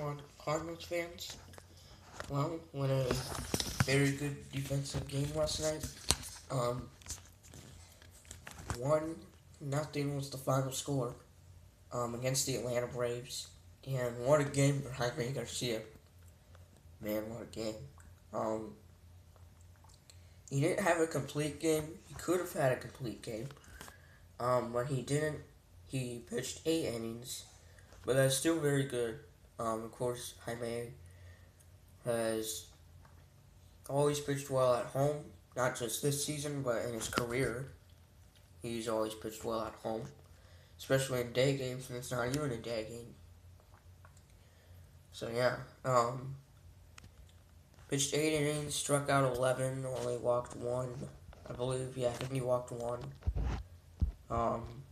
on Cardinals fans. Well, we had a very good defensive game last night. Um, 1-0 was the final score against the Atlanta Braves. And what a game for Jaime Garcia. Man, what a game. Um, he didn't have a complete game. He could have had a complete game. But he didn't. He pitched 8 innings, but that's still very good. Of course, Jaime has always pitched well at home, not just this season, but in his career. He's always pitched well at home, especially in day games, and it's not even a day game. So, yeah. Pitched 8 innings, struck out 11, only walked 1, I believe. Yeah, I think he walked 1. Um,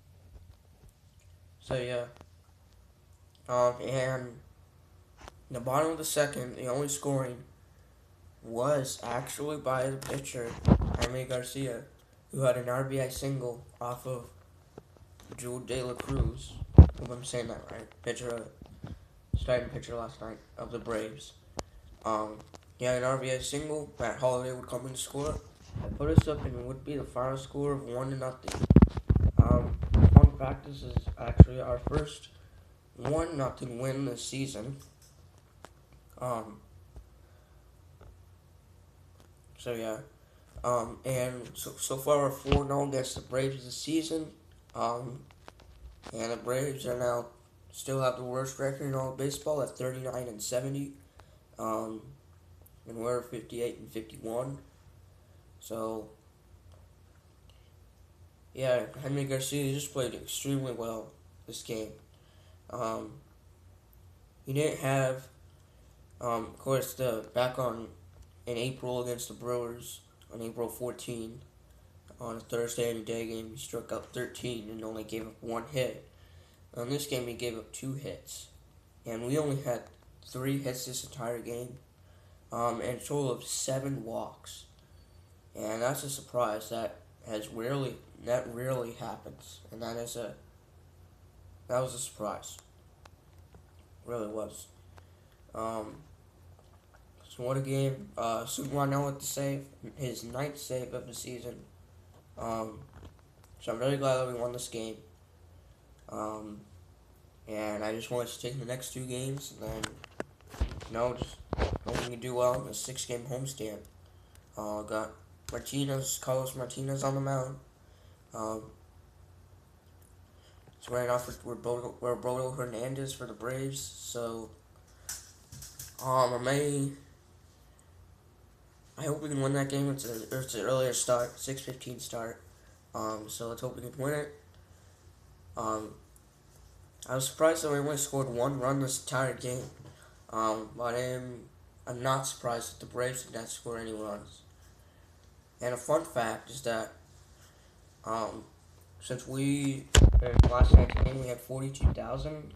so, yeah. And in the bottom of the second, the only scoring was actually by the pitcher, Jaime Garcia, who had an RBI single off of Jewel De La Cruz. Hope I'm saying that right. Starting pitcher last night of the Braves. He had an RBI single. Matt Holliday would come in to score. That put us up and would be the final score of 1-0. Fun fact: this is actually our first 1-0 win this season. So yeah. And so far we're 4-0 against the Braves this season. And the Braves are now still have the worst record in all of baseball at 39-70. And we're 58-51. So yeah, Jaime Garcia just played extremely well this game. He didn't have, of course, in April against the Brewers on April 14 on a Thursday and day game. He struck out 13 and only gave up 1 hit. On this game, he gave up 2 hits, and we only had 3 hits this entire game, and a total of 7 walks. And that's a surprise. That rarely happens, and that was a surprise. Really was. So what a game. Super now with the save, his 9th save of the season. So I'm really glad that we won this game. And I just want us to take the next 2 games, and then, just hope we can do well in the 6-game homestand. Got Carlos Martinez on the mound. So right off we're Roberto Hernandez for the Braves. So I hope we can win that game. It's an earlier start, 6:15 start. So let's hope we can win it. I was surprised that we only scored 1 run this entire game. But I'm not surprised that the Braves did not score any runs. And a fun fact is that since in last night's game we had 40,000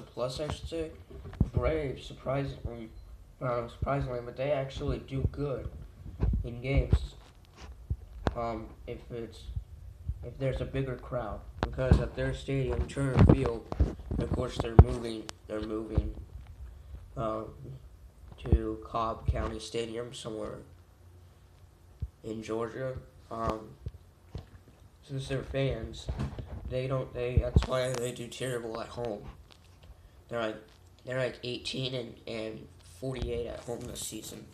plus, I should say. Braves, surprisingly, but they actually do good in games. If there's a bigger crowd, because at their stadium, Turner Field, of course they're moving to Cobb County Stadium somewhere in Georgia. Since they're fans, that's why they do terrible at home. They're like 18 and 48 at home this season.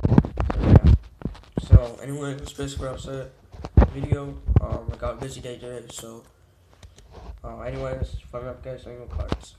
So yeah. So anyway, that's basically what I said. Video. I got a busy day today, so anyway, this is fun up, guys. Cards.